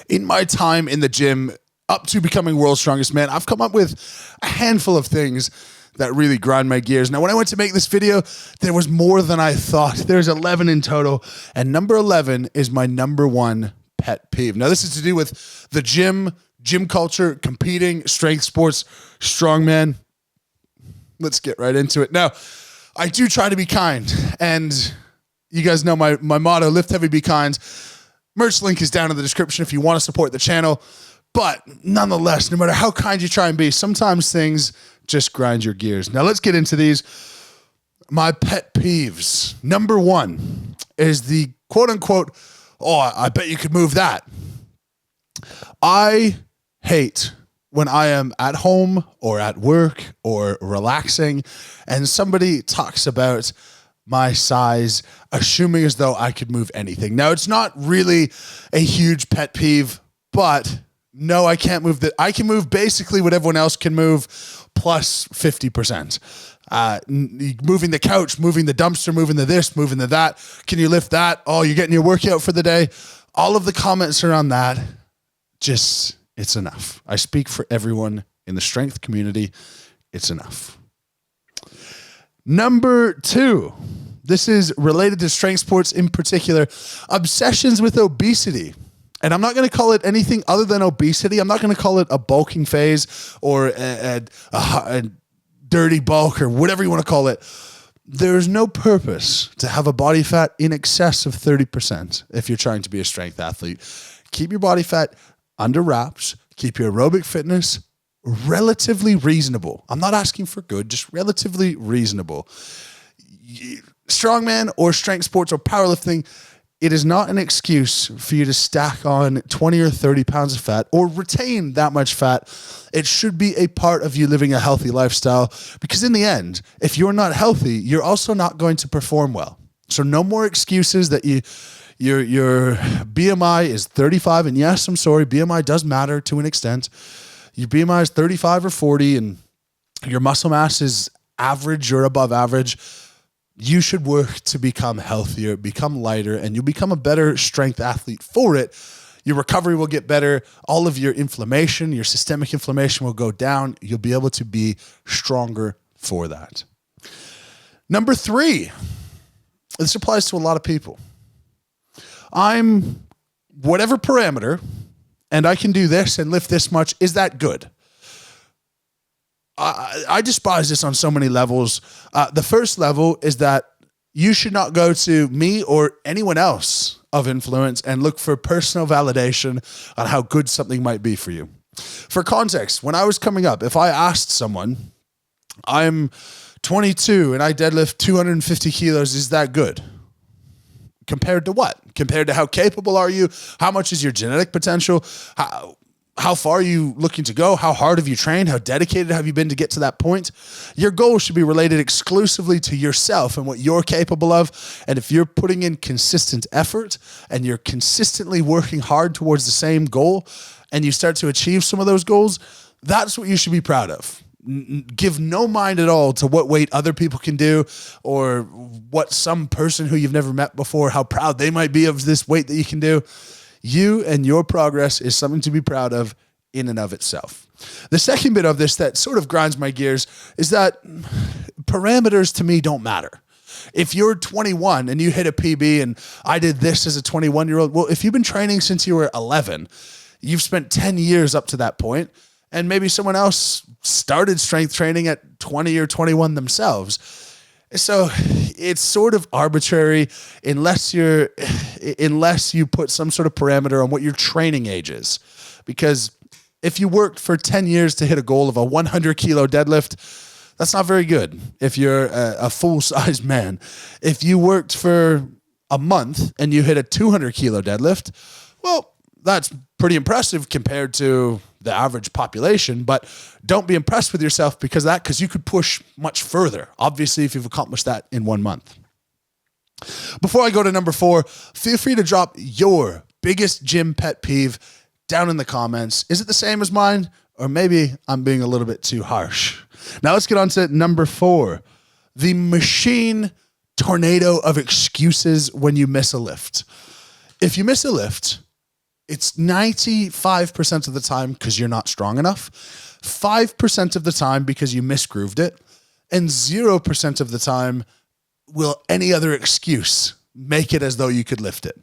in my time in the gym up to becoming world's strongest man, I've come up with a handful of things that really grind my gears. Now, when I went to make this video, there was more than I thought. There's 11 in total, and number 11 is my number one pet peeve. Now, this is to do with the gym culture, competing, strength sports, strongman. Let's get right into it. Now, I do try to be kind, and you guys know my motto, lift heavy, be kind. Merch link is down in the description if you want to support the channel. But nonetheless, no matter how kind you try and be, sometimes things just grind your gears. Now let's get into these. My pet peeves. Number one is the quote unquote, oh, I bet you could move that. I hate when I am at home or at work or relaxing and somebody talks about my size, assuming as though I could move anything. Now, it's not really a huge pet peeve, but no, I can't move that. I can move basically what everyone else can move plus 50%. Moving the couch, moving the dumpster, moving the this, moving the that. Can you lift that? Oh, you're getting your workout for the day. All of the comments around that, just, it's enough. I speak for everyone in the strength community. It's enough. Number two, this is related to strength sports in particular, obsessions with obesity. And I'm not going to call it anything other than obesity. I'm not going to call it a bulking phase or a dirty bulk or whatever you want to call it. There's no purpose to have a body fat in excess of 30% if you're trying to be a strength athlete. Keep your body fat under wraps. Keep your aerobic fitness relatively reasonable. I'm not asking for good, just relatively reasonable. Strongman or strength sports or powerlifting, it is not an excuse for you to stack on 20 or 30 pounds of fat or retain that much fat. It should be a part of you living a healthy lifestyle, because in the end, if you're not healthy, you're also not going to perform well. So no more excuses that your BMI is 35. And yes, I'm sorry, BMI does matter to an extent. Your BMI is 35 or 40 and your muscle mass is average or above average. You should work to become healthier, become lighter, and you'll become a better strength athlete for it. Your recovery will get better. All of your inflammation, your systemic inflammation will go down. You'll be able to be stronger for that. Number three, this applies to a lot of people. I'm whatever parameter, and I can do this and lift this much. Is that good? I despise this on so many levels. The first level is that you should not go to me or anyone else of influence and look for personal validation on how good something might be for you. For context, when I was coming up, if I asked someone, I'm 22 and I deadlift 250 kilos, is that good? Compared to what? Compared to how capable are you? How much is your genetic potential? How far are you looking to go? How hard have you trained? How dedicated have you been to get to that point? Your goal should be related exclusively to yourself and what you're capable of. And if you're putting in consistent effort and you're consistently working hard towards the same goal and you start to achieve some of those goals, that's what you should be proud of. Give no mind at all to what weight other people can do or what some person who you've never met before, how proud they might be of this weight that you can do. You and your progress is something to be proud of in and of itself. The second bit of this that sort of grinds my gears is that parameters to me don't matter. If you're 21 and you hit a PB and I did this as a 21-year-old, well, if you've been training since you were 11, you've spent 10 years up to that point, and maybe someone else started strength training at 20 or 21 themselves. So it's sort of arbitrary unless you put some sort of parameter on what your training age is. Because if you worked for 10 years to hit a goal of a 100 kilo deadlift, that's not very good if you're a full-size man. If you worked for a month and you hit a 200 kilo deadlift, well, that's pretty impressive compared to the average population, but don't be impressed with yourself because you could push much further, obviously, if you've accomplished that in 1 month. Before I go to number 4, feel free to drop your biggest gym pet peeve down in the comments. Is it the same as mine? Or maybe I'm being a little bit too harsh. Now let's get on to number 4, the machine tornado of excuses when you miss a lift. If you miss a lift, It's 95% of the time because you're not strong enough, 5% of the time because you misgrooved it, and 0% of the time will any other excuse make it as though you could lift it.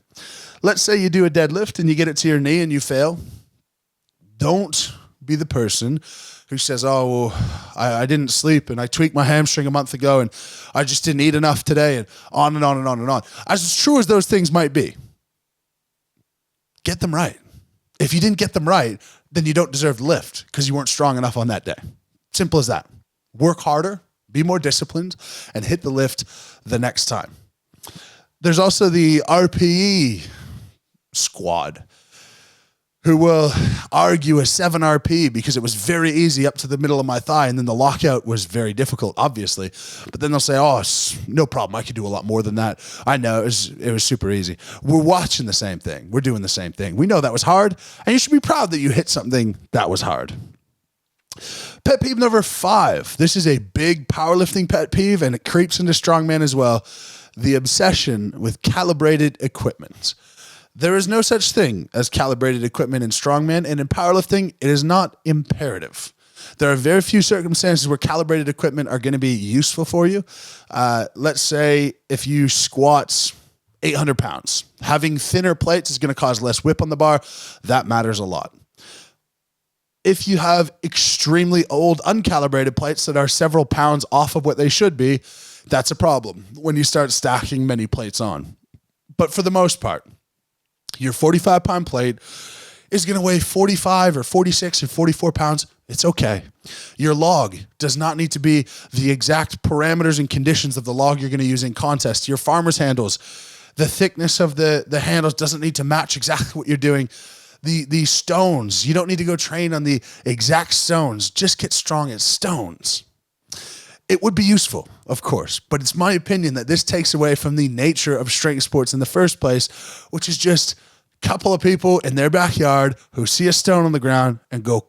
Let's say you do a deadlift and you get it to your knee and you fail. Don't be the person who says, oh, well, I didn't sleep and I tweaked my hamstring a month ago and I just didn't eat enough today, and on and on and on and on. As true as those things might be, get them right. If you didn't get them right, then you don't deserve to lift because you weren't strong enough on that day. Simple as that. Work harder, be more disciplined, and hit the lift the next time. There's also the RPE squad who will argue a 7 RP because it was very easy up to the middle of my thigh, and then the lockout was very difficult, obviously. But then they'll say, oh, no problem, I could do a lot more than that. I know, it was super easy. We're watching the same thing. We're doing the same thing. We know that was hard, and you should be proud that you hit something that was hard. Pet peeve number 5. This is a big powerlifting pet peeve, and it creeps into strongman as well. The obsession with calibrated equipment. There is no such thing as calibrated equipment in strongman, and in powerlifting, it is not imperative. There are very few circumstances where calibrated equipment are going to be useful for you. Let's say if you squat 800 pounds, having thinner plates is going to cause less whip on the bar. That matters a lot. If you have extremely old uncalibrated plates that are several pounds off of what they should be, that's a problem when you start stacking many plates on. But for the most part, your 45-pound plate is going to weigh 45 or 46 or 44 pounds. It's okay. Your log does not need to be the exact parameters and conditions of the log you're going to use in contest. Your farmer's handles, the thickness of the handles doesn't need to match exactly what you're doing. The stones, you don't need to go train on the exact stones. Just get strong at stones. It would be useful, of course, but it's my opinion that this takes away from the nature of strength sports in the first place, which is just a couple of people in their backyard who see a stone on the ground and go,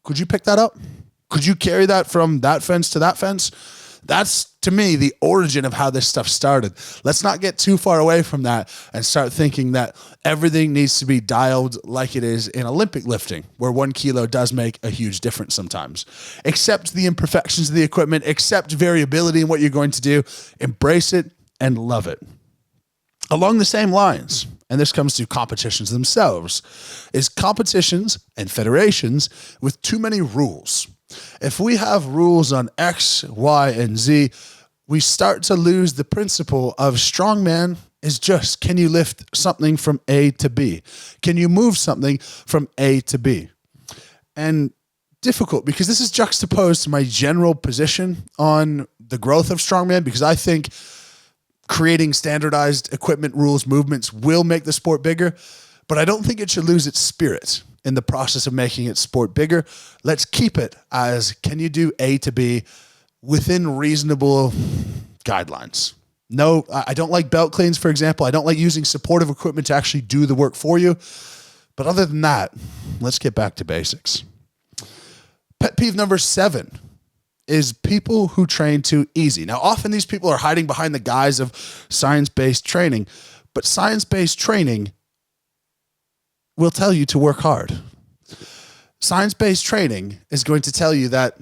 could you pick that up? Could you carry that from that fence to that fence? That's, to me, the origin of how this stuff started. Let's not get too far away from that and start thinking that everything needs to be dialed like it is in Olympic lifting, where 1 kilo does make a huge difference sometimes. Accept the imperfections of the equipment, accept variability in what you're going to do, embrace it, and love it. Along the same lines, and this comes to competitions themselves, is competitions and federations with too many rules. If we have rules on X, Y, and Z, we start to lose the principle of strongman is just, can you lift something from A to B? Can you move something from A to B? And difficult, because this is juxtaposed to my general position on the growth of strongman, because I think creating standardized equipment, rules, movements will make the sport bigger, but I don't think it should lose its spirit in the process of making its sport bigger. Let's keep it as, can you do A to B within reasonable guidelines? No, I don't like belt cleans, for example. I don't like using supportive equipment to actually do the work for you. But other than that, let's get back to basics. Pet peeve number 7 is people who train too easy. Now, often these people are hiding behind the guise of science-based training, but science-based training will tell you to work hard. Science-based training is going to tell you that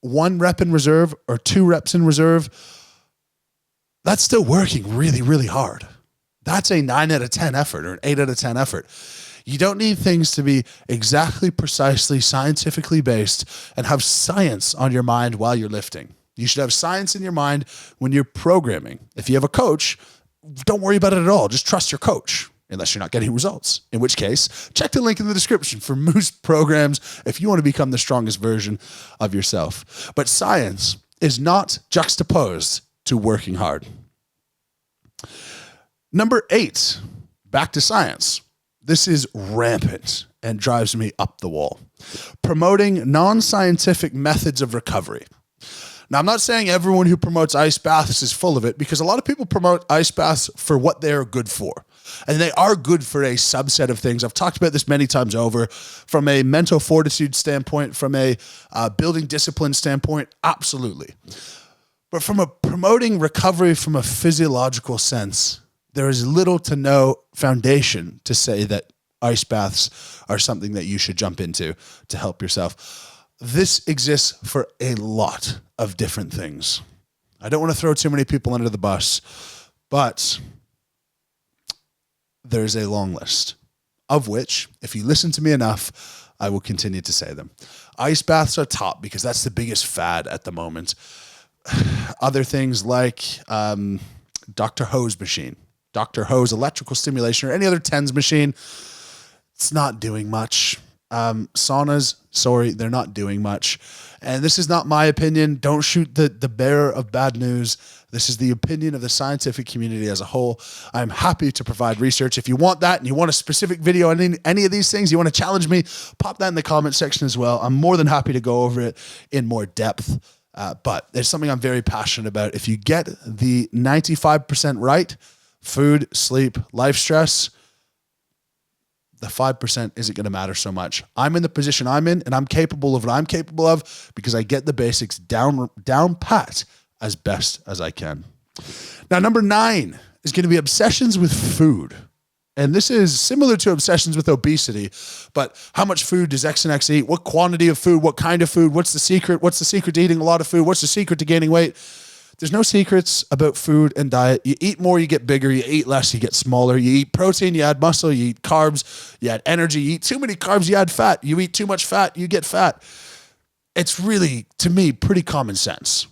1 rep in reserve or 2 reps in reserve, that's still working really, really hard. That's a 9 out of 10 effort or an 8 out of 10 effort. You don't need things to be exactly, precisely, scientifically based and have science on your mind while you're lifting. You should have science in your mind when you're programming. If you have a coach, don't worry about it at all. Just trust your coach. Unless you're not getting results, in which case, check the link in the description for Moose programs if you want to become the strongest version of yourself. But science is not juxtaposed to working hard. Number 8, back to science. This is rampant and drives me up the wall. Promoting non-scientific methods of recovery. Now, I'm not saying everyone who promotes ice baths is full of it, because a lot of people promote ice baths for what they're good for. And they are good for a subset of things. I've talked about this many times over. From a mental fortitude standpoint, from a building discipline standpoint, absolutely. But from a promoting recovery from a physiological sense, there is little to no foundation to say that ice baths are something that you should jump into to help yourself. This exists for a lot of different things. I don't want to throw too many people under the bus, but there's a long list of which, if you listen to me enough, I will continue to say them. Ice baths are top because that's the biggest fad at the moment. Other things like Dr. Ho's machine, Dr. Ho's electrical stimulation, or any other TENS machine, it's not doing much. Saunas, sorry, they're not doing much. And this is not my opinion. Don't shoot the bearer of bad news. This is the opinion of the scientific community as a whole. I'm happy to provide research. If you want that and you want a specific video on any of these things, you want to challenge me, pop that in the comment section as well. I'm more than happy to go over it in more depth. But there's something I'm very passionate about. If you get the 95% right, food, sleep, life stress, the 5% isn't going to matter so much. I'm in the position I'm in, and I'm capable of what I'm capable of because I get the basics down pat as best as I can. Now, number 9 is going to be obsessions with food. And this is similar to obsessions with obesity, but how much food does X and X eat? What quantity of food? What kind of food? What's the secret? What's the secret to eating a lot of food? What's the secret to gaining weight? There's no secrets about food and diet. You eat more, you get bigger. You eat less, you get smaller. You eat protein, you add muscle. You eat carbs, you add energy. You eat too many carbs, you add fat. You eat too much fat, you get fat. It's really, to me, pretty common sense.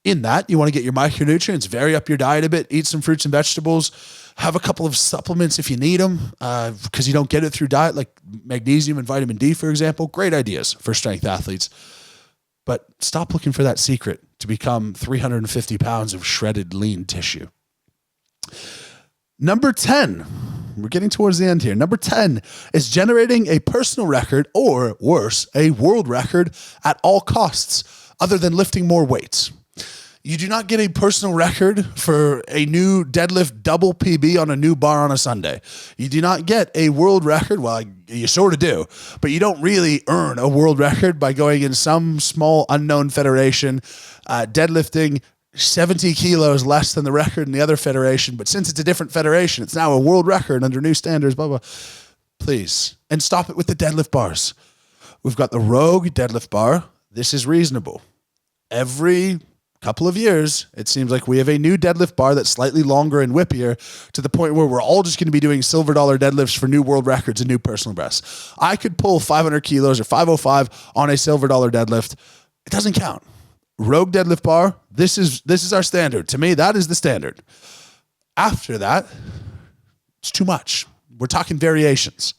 In that, you want to get your micronutrients, vary up your diet a bit, eat some fruits and vegetables, have a couple of supplements if you need them, because you don't get it through diet, like magnesium and vitamin D, for example. Great ideas for strength athletes. But stop looking for that secret to become 350 pounds of shredded lean tissue. Number 10, we're getting towards the end here. Number 10 is generating a personal record, or worse, a world record at all costs, other than lifting more weights. You do not get a personal record for a new deadlift double PB on a new bar on a Sunday. You do not get a world record. Well, you sort of do, but you don't really earn a world record by going in some small unknown federation, deadlifting 70 kilos less than the record in the other federation. But since it's a different federation, it's now a world record under new standards, blah, blah. Please. And stop it with the deadlift bars. We've got the Rogue deadlift bar. This is reasonable. Every couple of years, it seems like we have a new deadlift bar that's slightly longer and whippier, to the point where we're all just going to be doing silver dollar deadlifts for new world records and new personal bests. I could pull 500 kilos or 505 on a silver dollar deadlift. It doesn't count. Rogue deadlift bar, this is our standard. To me, that is the standard. After that, it's too much. We're talking variations.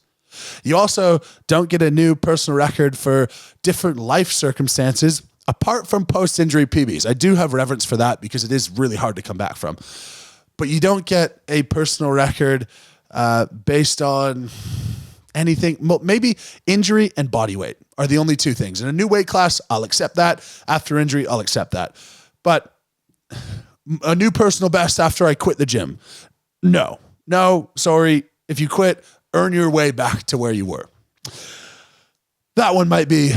You also don't get a new personal record for different life circumstances apart from post-injury PBs. I do have reverence for that because it is really hard to come back from. But you don't get a personal record based on anything. Maybe injury and body weight are the only two things. In a new weight class, I'll accept that. After injury, I'll accept that. But a new personal best after I quit the gym. No, sorry. If you quit, earn your way back to where you were. That one might be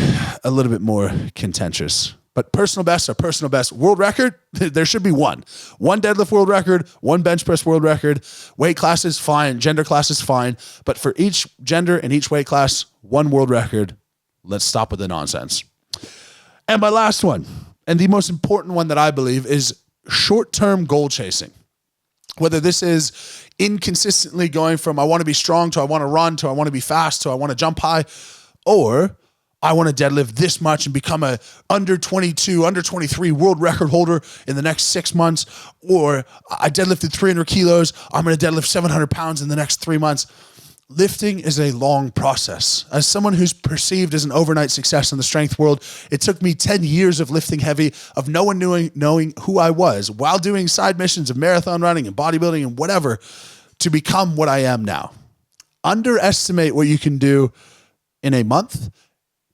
a little bit more contentious, but personal bests are personal best. World record, there should be one deadlift world record, one bench press world record. Weight class is fine. Gender class is fine. But for each gender and each weight class, one world record. Let's stop with the nonsense. And my last one, and the most important one that I believe, is short-term goal chasing. Whether this is inconsistently going from I want to be strong to I want to run to I want to be fast to I want to jump high, or I want to deadlift this much and become a under 22, under 23 world record holder in the next 6 months, or I deadlifted 300 kilos, I'm going to deadlift 700 pounds in the next 3 months. Lifting is a long process. As someone who's perceived as an overnight success in the strength world, it took me 10 years of lifting heavy, of no one knowing who I was, while doing side missions of marathon running and bodybuilding and whatever, to become what I am now. Underestimate what you can do in a month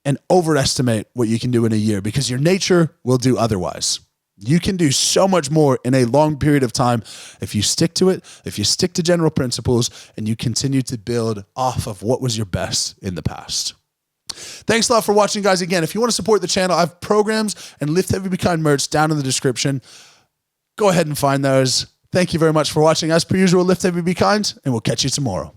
and overestimate what you can do in a year, because your nature will do otherwise. You can do so much more in a long period of time if you stick to it, if you stick to general principles, and you continue to build off of what was your best in the past. Thanks a lot for watching, guys. Again, if you want to support the channel, I have programs and Lift Heavy Be Kind merch down in the description. Go ahead and find those. Thank you very much for watching. As per usual, Lift Heavy Be Kind, and we'll catch you tomorrow.